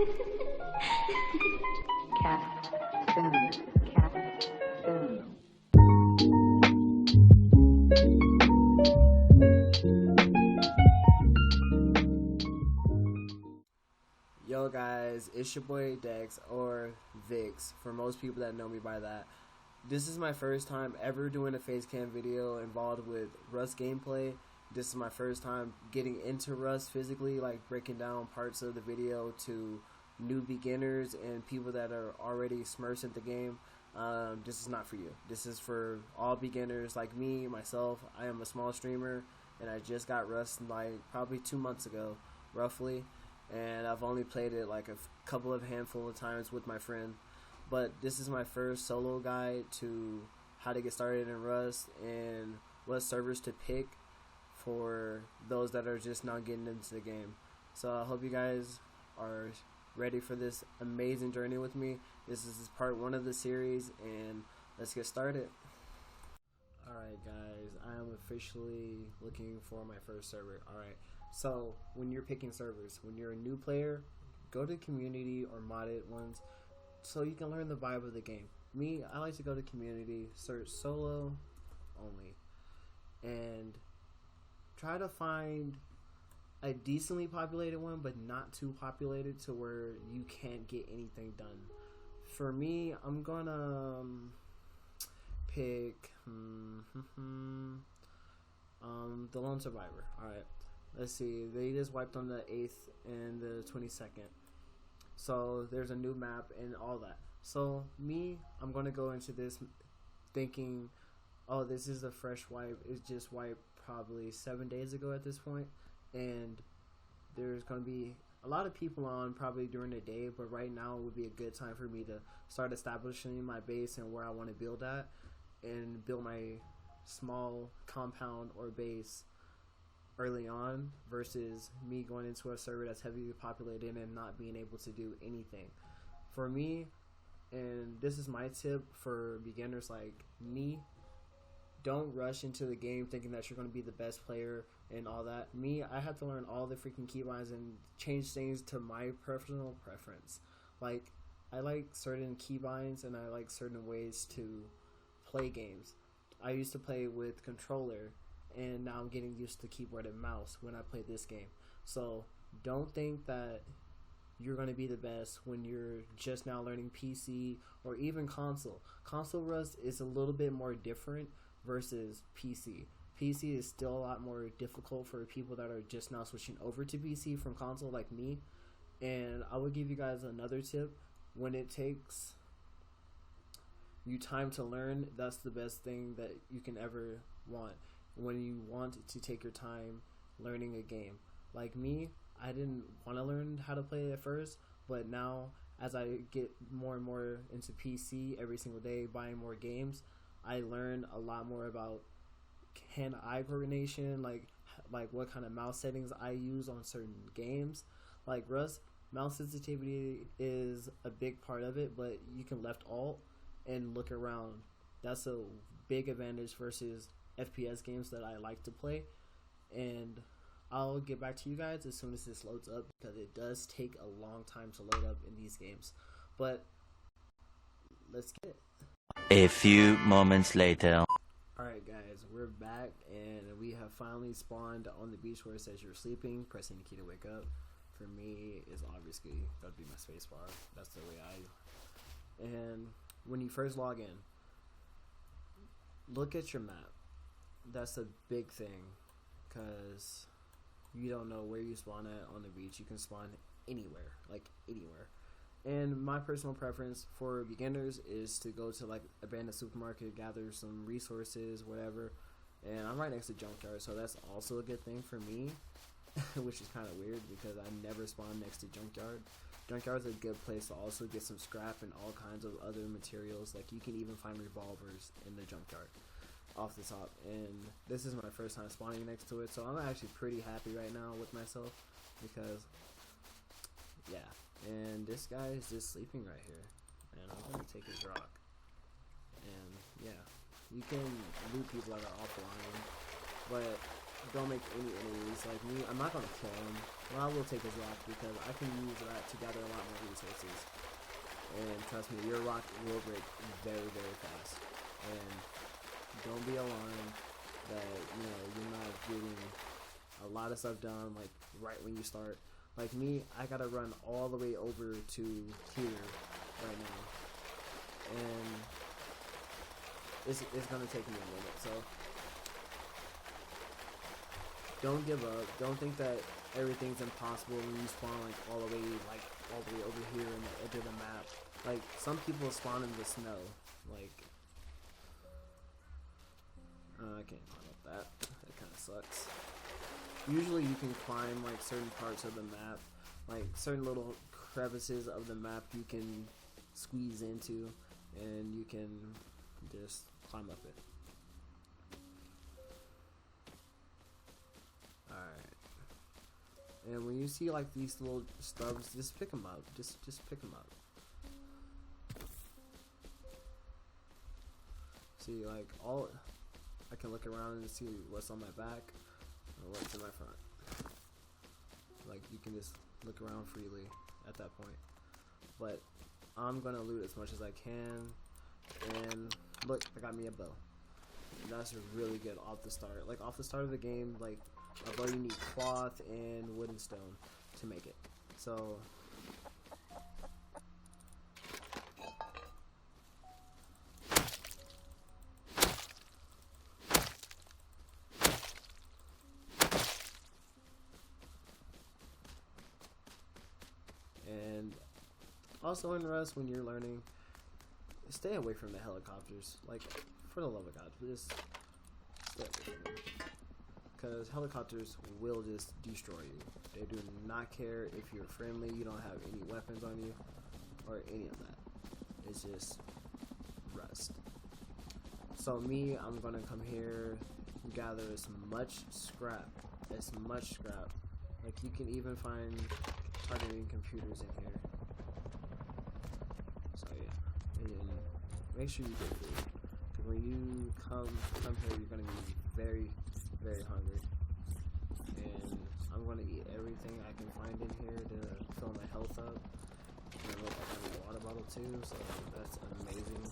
Cat spoon, cat spoon. Yo guys, it's your boy Dex, or Vix, for most people that know me by that. This is my first time ever doing a facecam video involved with Rust gameplay. This is my first time getting into Rust physically, like breaking down parts of the video to new beginners and people that are already smurfs in the game. This is not for you. This is for all beginners like me, myself. I am a small streamer and I just got Rust like probably 2 months ago, roughly. And I've only played it like a couple of handful of times with my friend. But this is my first solo guide to how to get started in Rust and what servers to pick for those that are just now getting into the game. So I hope you guys are ready for this amazing journey with me. This is part 1 of the series, and let's get started. Alright guys, I am officially looking for my first server. Alright, so when you're picking servers, when you're a new player, go to community or modded ones so you can learn the vibe of the game. Me, I like to go to community, search solo only, and try to find a decently populated one, but not too populated to where you can't get anything done. For me, I'm gonna pick the Lone Survivor. Alright, let's see, they just wiped on the 8th and the 22nd, so there's a new map and all that. So me, I'm gonna go into this thinking, oh, this is a fresh wipe. It's just wiped probably 7 days ago at this point, and there's gonna be a lot of people on probably during the day, but right now would be a good time for me to start establishing my base and where I want to build at, and build my small compound or base early on versus me going into a server that's heavily populated and not being able to do anything. For me, and this is my tip for beginners like me, don't rush into the game thinking that you're going to be the best player and all that. Me, I had to learn all the freaking keybinds and change things to my personal preference. Like, I like certain keybinds and I like certain ways to play games. I used to play with controller, and now I'm getting used to keyboard and mouse when I play this game. So don't think that you're going to be the best when you're just now learning PC or even console. Console Rust is a little bit more different versus PC. PC is still a lot more difficult for people that are just now switching over to PC from console like me. And I would give you guys another tip. When it takes you time to learn, that's the best thing that you can ever want. When you want to take your time learning a game. Like me, I didn't want to learn how to play it at first, but now as I get more and more into PC every single day, buying more games, I learn a lot more about hand-eye coordination, like what kind of mouse settings I use on certain games. Like Rust, mouse sensitivity is a big part of it, but you can left alt and look around. That's a big advantage versus FPS games that I like to play. And I'll get back to you guys as soon as this loads up, because it does take a long time to load up in these games. But let's get it. A few moments later. Alright guys, we're back and we have finally spawned on the beach where it says you're sleeping. Pressing the key to wake up for me is obviously gotta be my spacebar. That's the way And when you first log in, look at your map. That's a big thing, because you don't know where you spawn at on the beach. You can spawn anywhere, like anywhere. And my personal preference for beginners is to go to like abandoned supermarket, gather some resources, whatever. And I'm right next to Junkyard, so that's also a good thing for me, which is kind of weird because I never spawn next to Junkyard. Junkyard's a good place to also get some scrap and all kinds of other materials. Like you can even find revolvers in the Junkyard off the top. And this is my first time spawning next to it, so I'm actually pretty happy right now with myself because, yeah. And this guy is just sleeping right here, and I'm gonna take his rock. And yeah, you can loot people that are offline, but don't make any enemies. Like me, I'm not gonna kill him. Well, I will take his rock because I can use that to gather a lot more resources. And trust me, your rock will break very, very fast. And don't be alarmed that, you know, you're not getting a lot of stuff done, like, right when you start. Like me, I gotta run all the way over to here right now. And it's gonna take me a minute, so don't give up. Don't think that everything's impossible when you spawn all the way over here in the edge of the map. Like, some people spawn in the snow. Like, I can't climb up that. It kind of sucks. Usually you can climb like certain parts of the map, like certain little crevices of the map you can squeeze into, and you can just climb up it. Alright. And when you see like these little stubs, just pick them up. Just pick them up. See, like, I can look around and see what's on my back or what's in my front. Like, you can just look around freely at that point. But I'm gonna loot as much as I can. And look, I got me a bow. And that's really good off the start. Like, off the start of the game, like, a bow, you need cloth and wood and stone to make it. So and also in Rust, when you're learning, stay away from the helicopters. Like, for the love of God, just stay away from them. Because helicopters will just destroy you. They do not care if you're friendly, you don't have any weapons on you, or any of that. It's just Rust. So me, I'm gonna come here and gather as much scrap. Like, you can even find targeting computers in here. So yeah, and make sure you get food. Because when you come here, you're gonna be very, very hungry. And I'm gonna eat everything I can find in here to fill my health up. And look, I got a water bottle too, so that's amazing.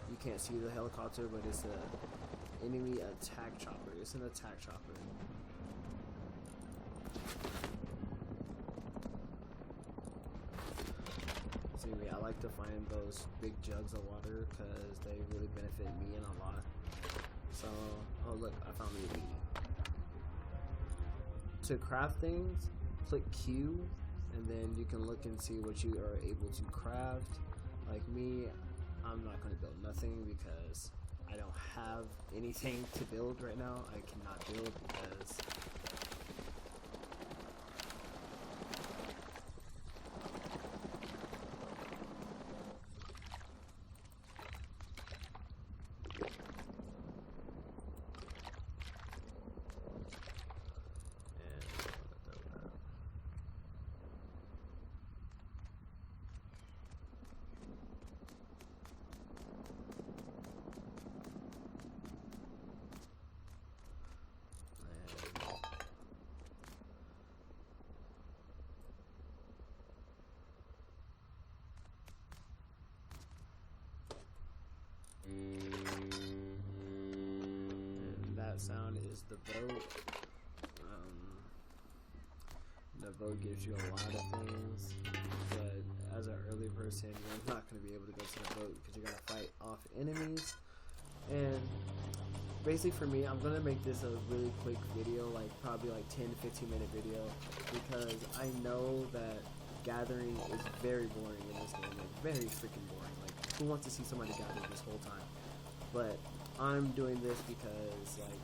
You can't see the helicopter, but it's a enemy attack chopper. It's an attack chopper. See me, I like to find those big jugs of water because they really benefit me in a lot. So, oh look, I found me a meat. To craft things, click Q, and then you can look and see what you are able to craft. Like me, I'm not going to build nothing because I don't have anything to build right now. I cannot build because that sound is the boat. The boat gives you a lot of things, but as an early person, you're not going to be able to go to the boat because you got to fight off enemies. And basically for me, I'm going to make this a really quick video, like probably like 10 to 15 minute video, because I know that gathering is very boring in this game, like very freaking boring. Like, who wants to see somebody gather this whole time? But I'm doing this because, like,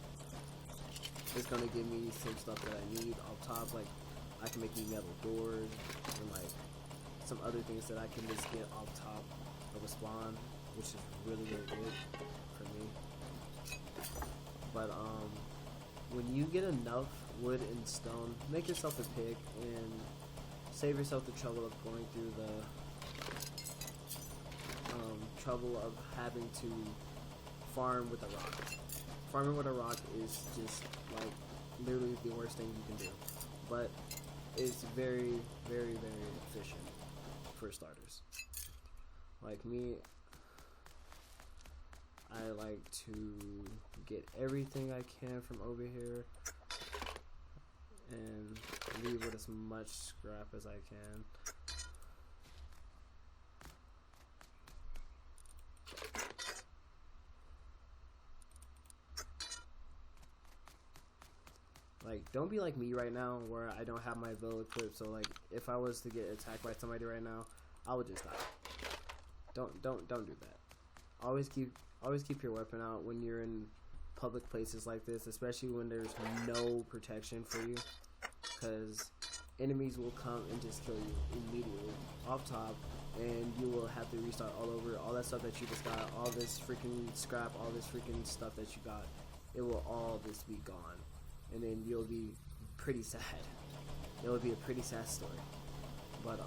it's gonna give me some stuff that I need up top. Like, I can make me metal doors and like some other things that I can just get off top of a spawn, which is really, really good for me. But when you get enough wood and stone, make yourself a pick and save yourself the trouble of going through the trouble of having to farm with a rock. Farming with a rock is just like literally the worst thing you can do, but it's very, very, very efficient for starters. Like me, I like to get everything I can from over here and leave with as much scrap as I can. Like, don't be like me right now where I don't have my bow equipped, so like if I was to get attacked by somebody right now, I would just die. Don't do that. Always keep your weapon out when you're in public places like this, especially when there's no protection for you, because enemies will come and just kill you immediately off top, and you will have to restart all over. All that stuff that you just got, all this freaking scrap, all this freaking stuff that you got, it will all just be gone, and then you'll be pretty sad. It will be a pretty sad story. But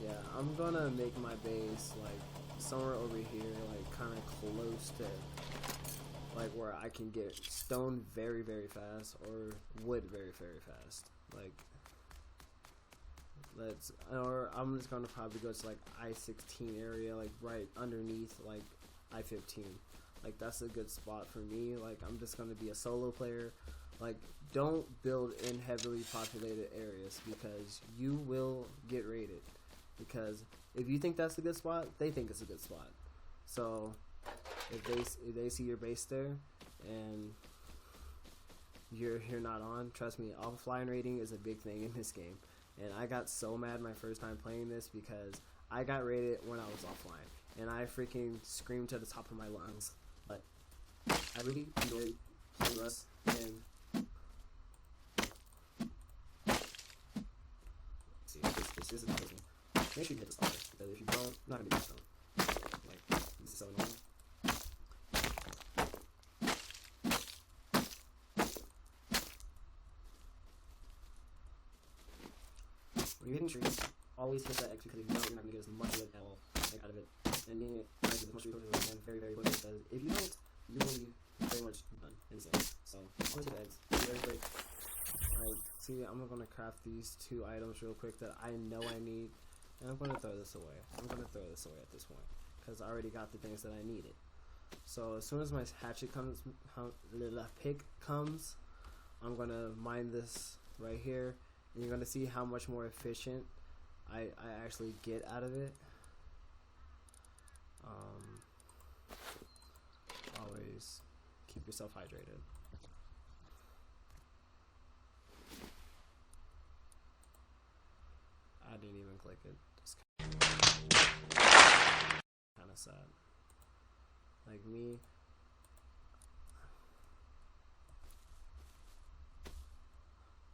yeah, I'm gonna make my base like somewhere over here, like kind of close to like where I can get stone very, very fast or wood very, very fast. Like, or I'm just gonna probably go to like I-16 area, like right underneath like I-15. Like, that's a good spot for me. Like, I'm just gonna be a solo player. Like, don't build in heavily populated areas because you will get raided. Because if you think that's a good spot, they think it's a good spot. So if they see your base there and you're not on, trust me, offline raiding is a big thing in this game. And I got so mad my first time playing this because I got raided when I was offline, and I freaking screamed to the top of my lungs. But I really enjoyed playing Rust, and see, this isn't amazing. Make sure you hit the star, because if you don't, you're not gonna get stone. Like, this is so annoying. When you're hitting trees, always hit that X, because if you don't, you're not gonna get as much of it at all, like, out of it. And then it tries to get as much resources as you can very, very quickly, because if you don't, you will be very much done in this game. So, always hit the X, very quick. Alright, see, I'm gonna craft these 2 items real quick that I know I need. And I'm going to throw this away. I'm going to throw this away at this point, because I already got the things that I needed. So as soon as my hatchet comes, pick comes, I'm going to mine this right here. And you're going to see how much more efficient I actually get out of it. Always keep yourself hydrated. I didn't even click it. Kind of sad. Like me.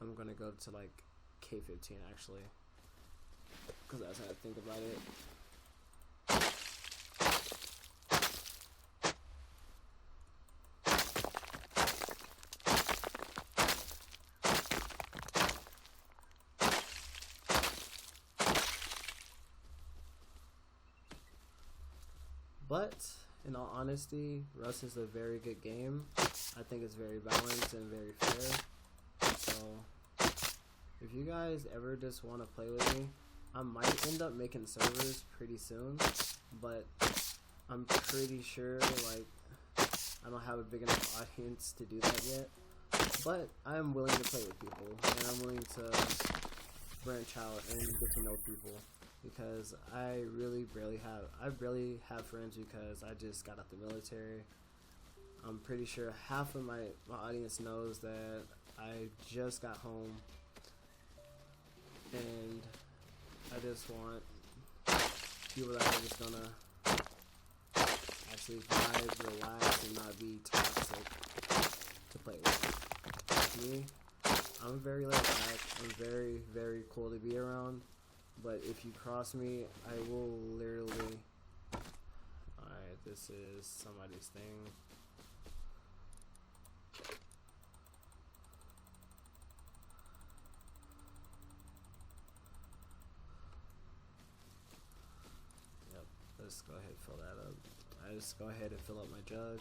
I'm gonna go to like K15 actually, because that's how I think about it. But in all honesty, Rust is a very good game. I think it's very balanced and very fair. So if you guys ever just want to play with me, I might end up making servers pretty soon, but I'm pretty sure like I don't have a big enough audience to do that yet. But I am willing to play with people, and I'm willing to branch out and get to know people. Because I barely have friends, because I just got out the military. I'm pretty sure half of my audience knows that I just got home, and I just want people that are just gonna actually vibe, relax, and not be toxic to play with. Me, I'm very laid back. I'm very, very cool to be around. But if you cross me, I will literally... Alright, this is somebody's thing. Yep. ahead and fill that up. I just go ahead and fill up my jug.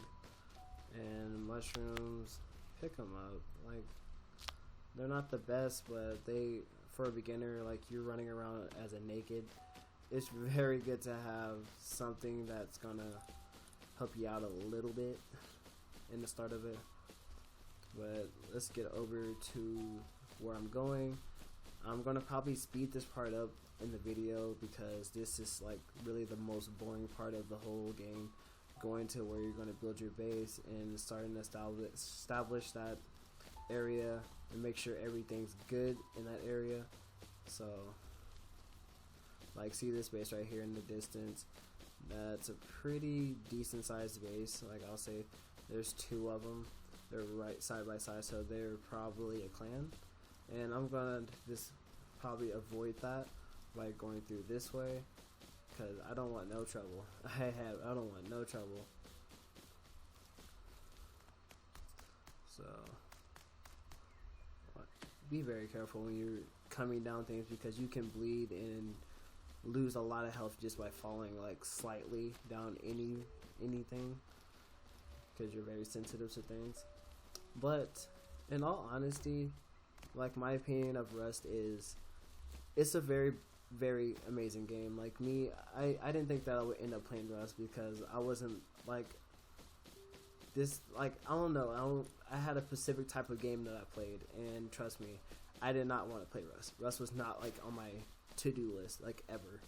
And mushrooms, pick them up. Like, they're not the best, but they, for a beginner, like you're running around as a naked, it's very good to have something that's gonna help you out a little bit in the start of it. But let's get over to where I'm going. I'm gonna probably speed this part up in the video because this is like really the most boring part of the whole game. Going to where you're gonna build your base and starting to establish that area and make sure everything's good in that area. So, like, see this base right here in the distance. That's a pretty decent sized base. Like, I'll say there's two of them. They're right side by side, so they're probably a clan. And I'm gonna just probably avoid that by going through this way, because I don't want no trouble. I don't want no trouble. So be very careful when you're coming down things, because you can bleed and lose a lot of health just by falling like slightly down anything, because you're very sensitive to things. But in all honesty, like, my opinion of Rust is, it's a very amazing game. Like me, I didn't think that I would end up playing Rust, because I wasn't like this, like, I don't know, I had a specific type of game that I played, and trust me, I did not want to play Rust. Rust was not like on my to-do list, like, ever.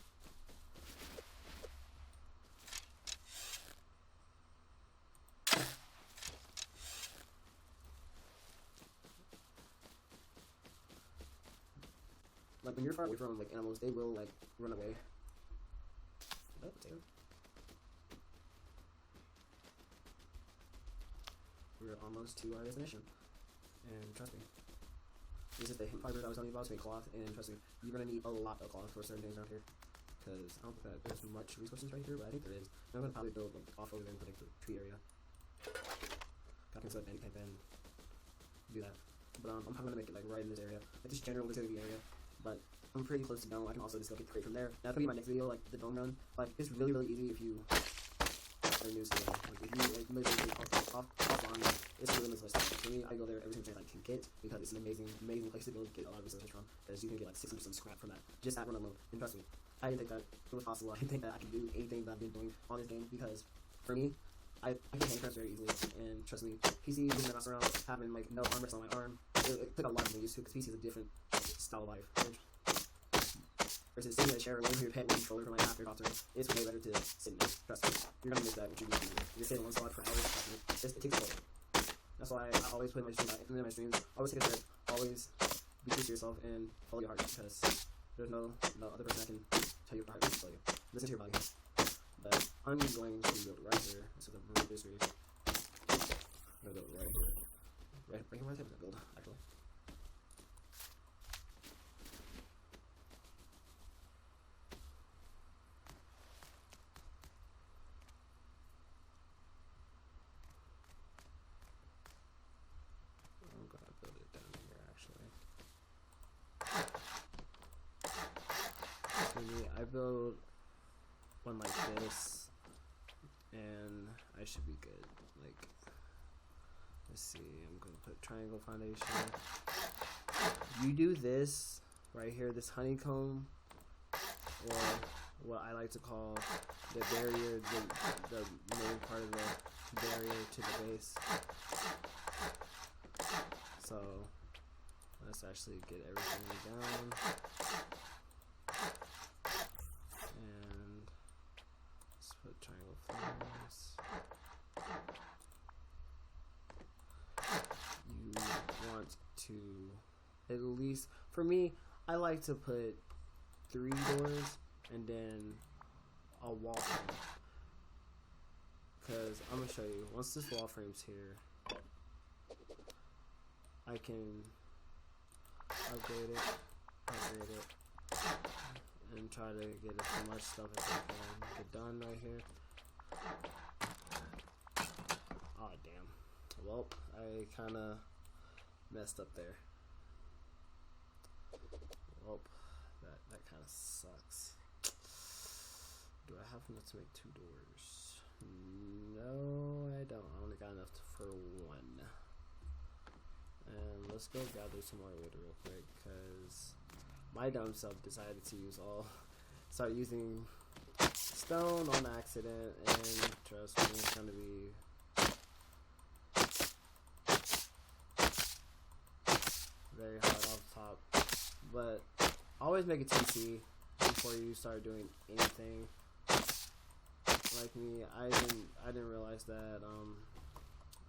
Like, when you're far away from like animals, they will like run away. Oh, potato. We're almost to our destination, and trust me, this is the hemp fiber that I was telling you about to make cloth. And trust me, you're gonna need a lot of cloth for certain things around here, because I don't think that there's much resources right here, but I think there is. I'm gonna probably build like off over there and put like the tree area. Got things like anything and do that. But I'm probably gonna make it like right in this area, like this general vicinity area. But I'm pretty close to dome. I can also just go get the crate from there. That's gonna be my next video, like the dome run. Like, it's really easy if you are new to it. Like, if you like literally off on, it's really limitless. For me, I go there every single chance I can get, because it's an amazing place to go get a lot of resources from, because you can get like 600% scrap from that, just that run alone. And trust me, I didn't think that it was possible. I didn't think that I could do anything that I've been doing on this game, because for me, I can hand press very easily. And trust me, PC moving my mouse around, having like no armrest on my arm, it took a lot of getting used to, because PC is a different style of life. Versus sitting in a chair or laying on your pet with a controller from like after doctor, it's way better to sit in there. Trust me, you're gonna miss that what you're gonna do. You're sitting on one spot for hours. Trust me, it takes a toll. That's why I always put my streams. Always take a break. Always be true to yourself and follow your heart, because there's no other person that can tell you what your heart needs to tell you. Listen to your body. But I'm going to go right here. This is the root history. I'm gonna go right here. Right here where I type build, actually. I'm gonna build it down here, actually. For me, I build one like this, and I should be good. Like, let's see, I'm gonna put triangle foundation. You do this right here, this honeycomb, or what I like to call the barrier, the main part of the barrier to the base. So let's actually get everything down. And let's put triangle flowers. You want to, at least, for me, I like to put 3 doors and then a wall frame. Because I'm going to show you, once this wall frame's here, I can upgrade it, and try to get as much stuff as I can get done right here. Oh damn. Well, I kinda messed up there. Well, that kinda sucks. Do I have enough to make 2 doors? No, I don't. I only got enough for 1. And let's go gather some more wood real quick, because my dumb self decided to start using stone on accident, and trust me, it's gonna be very hard off top. But always make a TC before you start doing anything. Like me, I didn't realize that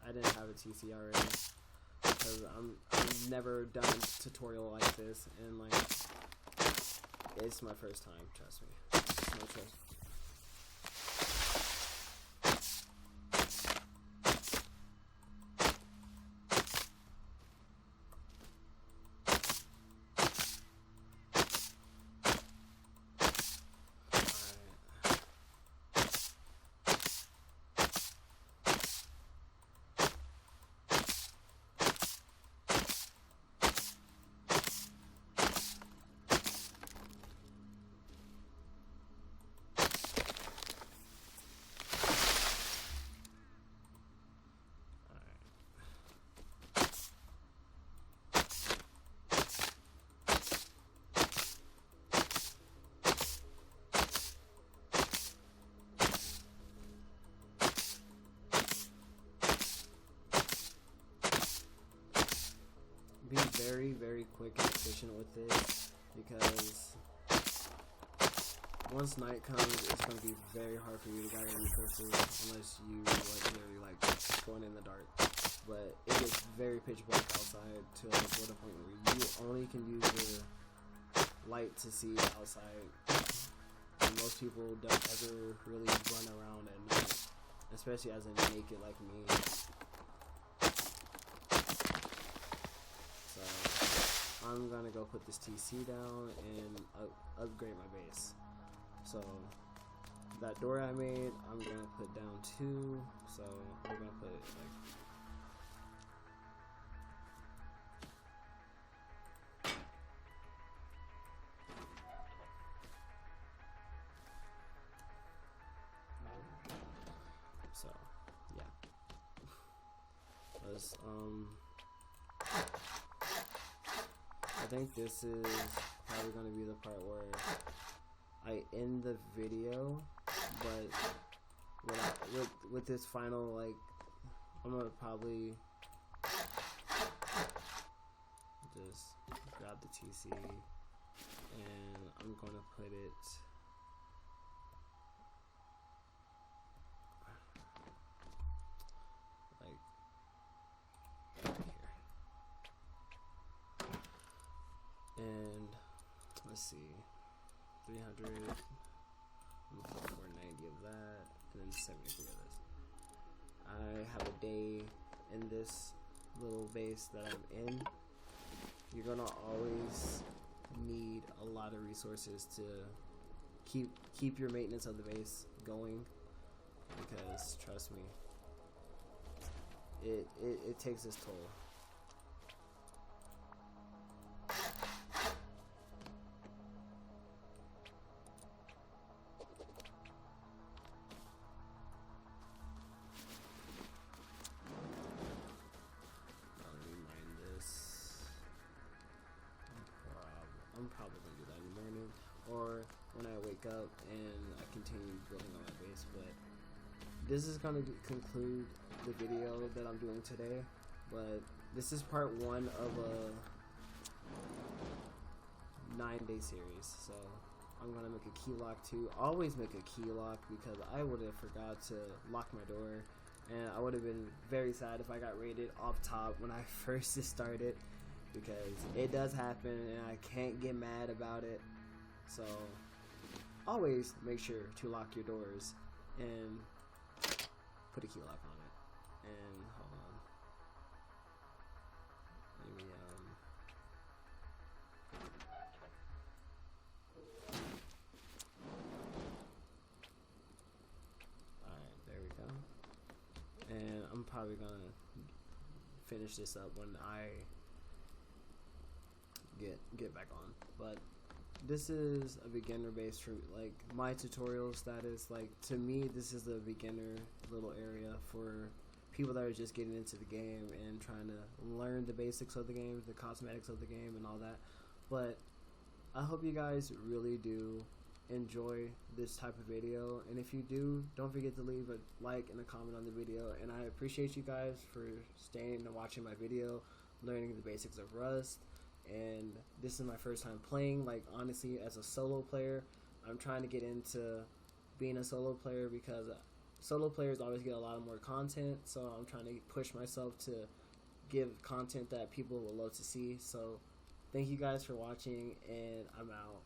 I didn't have a TC already, because I've never done a tutorial like this, and like it's my first time. Trust me, it's no trust. Be very, very quick and efficient with this, because once night comes, it's going to be very hard for you to gather resources unless you literally going in the dark. But it gets very pitch black outside to the point where you only can use your light to see outside. And most people don't ever really run around at night, especially as a naked like me. I'm gonna go put this TC down and upgrade my base. So that door I made, I'm gonna put down 2. So we're gonna put it like. So yeah. Let's I think this is probably going to be the part where I end the video, but with this final, like, I'm going to probably just grab the TC, and I'm going to put it and let's see, 300, I'm gonna put 490 of that, and then 73 of this. I have a day in this little base that I'm in. You're gonna always need a lot of resources to keep your maintenance of the base going, because trust me, it takes its toll. I'm probably gonna do that in the morning, or when I wake up and I continue building on my base. But this is gonna conclude the video that I'm doing today. But this is part 1 of a 9-day series, so I'm gonna make a key lock too. Always make a key lock, because I would have forgot to lock my door, and I would have been very sad if I got raided off top when I first started. Because it does happen, and I can't get mad about it. So always make sure to lock your doors and put a key lock on it. And hold on, let me alright, there we go. And I'm probably gonna finish this up when I get back on. But this is a beginner based for like my tutorials. That is like, to me, this is the beginner little area for people that are just getting into the game and trying to learn the basics of the game, the cosmetics of the game, and all that. But I hope you guys really do enjoy this type of video, and if you do, don't forget to leave a like and a comment on the video. And I appreciate you guys for staying and watching my video, learning the basics of Rust. And this is my first time playing, like, honestly, as a solo player. I'm trying to get into being a solo player because solo players always get a lot of more content, so I'm trying to push myself to give content that people will love to see. So thank you guys for watching, and I'm out.